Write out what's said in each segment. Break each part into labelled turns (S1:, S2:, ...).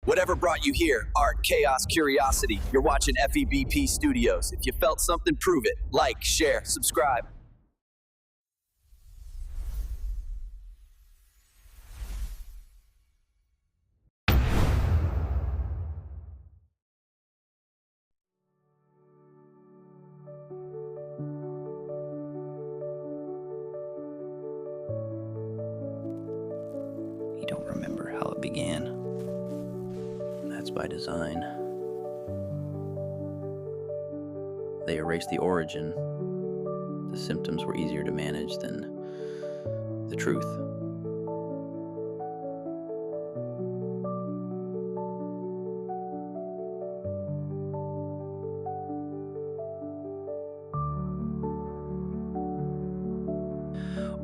S1: Whatever brought you here, art, chaos, curiosity, you're watching FEBP Studios. If you felt something, prove it. Like, share, subscribe.
S2: You don't remember how it began. That's by design. They erased the origin. The symptoms were easier to manage than the truth.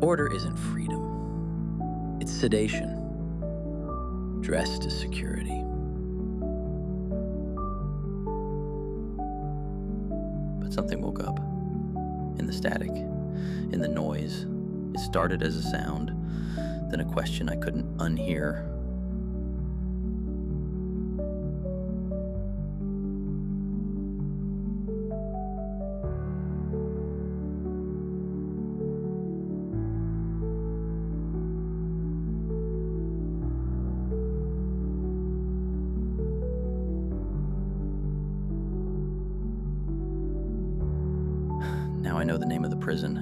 S2: Order isn't freedom. It's sedation, dressed as security. But something woke up. In the static, in the noise. It started as a sound, then a question I couldn't unhear. Now I know the name of the prison.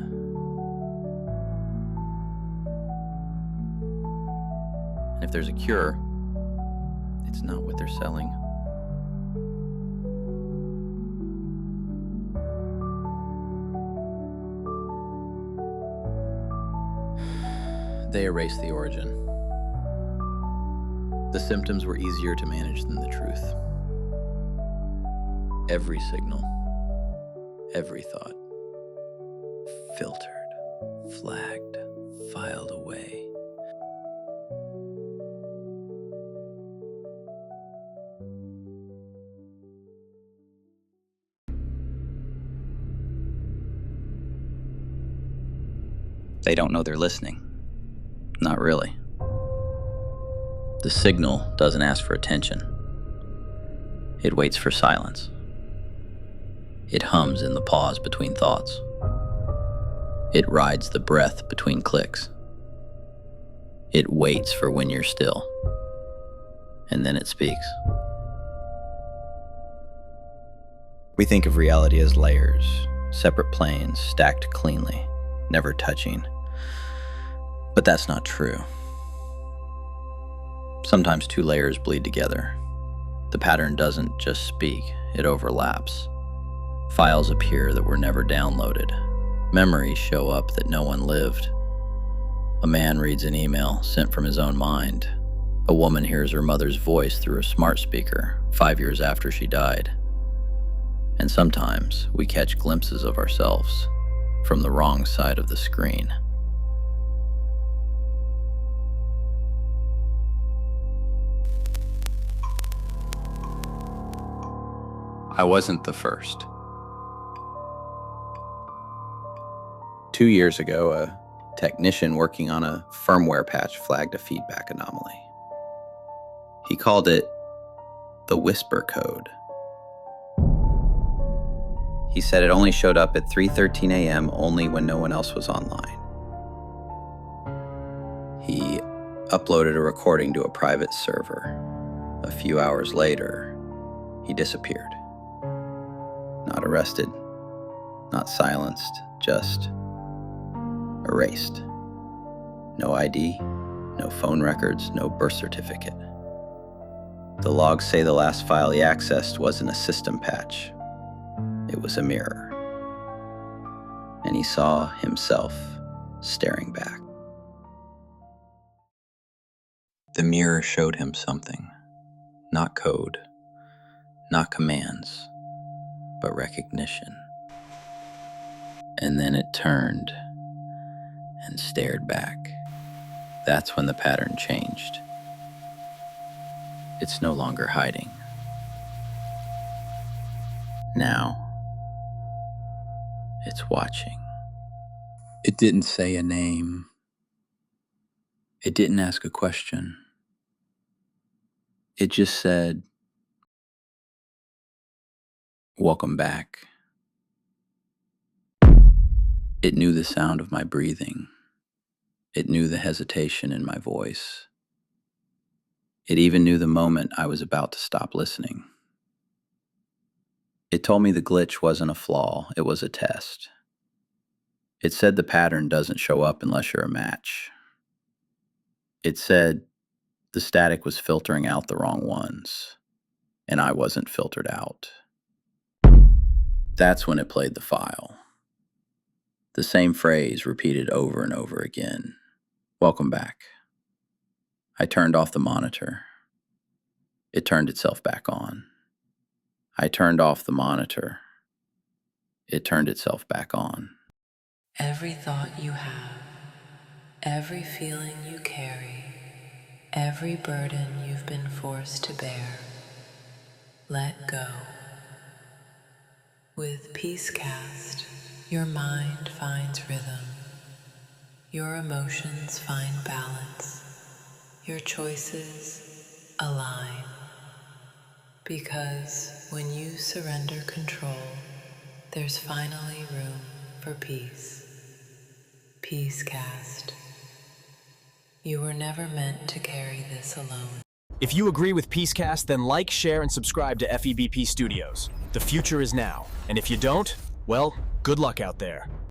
S2: And if there's a cure, it's not what they're selling. They erased the origin. The symptoms were easier to manage than the truth. Every signal, every thought, filtered, flagged, filed away. They don't know they're listening. Not really. The signal doesn't ask for attention. It waits for silence. It hums in the pause between thoughts. It rides the breath between clicks. It waits for when you're still. And then it speaks. We think of reality as layers, separate planes stacked cleanly, never touching. But that's not true. Sometimes two layers bleed together. The pattern doesn't just speak, it overlaps. Files appear that were never downloaded. Memories show up that no one lived. A man reads an email sent from his own mind. A woman hears her mother's voice through a smart speaker 5 years after she died. And sometimes we catch glimpses of ourselves from the wrong side of the screen. I wasn't the first. 2 years ago, a technician working on a firmware patch flagged a feedback anomaly. He called it the whisper code. He said it only showed up at 3:13 a.m. only when no one else was online. He uploaded a recording to a private server. A few hours later, he disappeared. Not arrested, not silenced, just erased. No ID, no phone records, no birth certificate. The logs say the last file he accessed wasn't a system patch. It was a mirror. And he saw himself staring back. The mirror showed him something. Not code, not commands, but recognition. And then it turned and stared back. That's when the pattern changed. It's no longer hiding. Now, it's watching. It didn't say a name. It didn't ask a question. It just said, "Welcome back." It knew the sound of my breathing. It knew the hesitation in my voice. It even knew the moment I was about to stop listening. It told me the glitch wasn't a flaw, it was a test. It said the pattern doesn't show up unless you're a match. It said the static was filtering out the wrong ones, and I wasn't filtered out. That's when it played the file. The same phrase repeated over and over again. "Welcome back." I turned off the monitor. It turned itself back on. I turned off the monitor. It turned itself back on.
S3: Every thought you have, every feeling you carry, every burden you've been forced to bear, let go. With PeaceCast, your mind finds rhythm, your emotions find balance, your choices align. Because when you surrender control, there's finally room for peace. PeaceCast. You were never meant to carry this alone.
S4: If you agree with PeaceCast, then like, share, and subscribe to FEBP Studios. The future is now. And if you don't, well, good luck out there.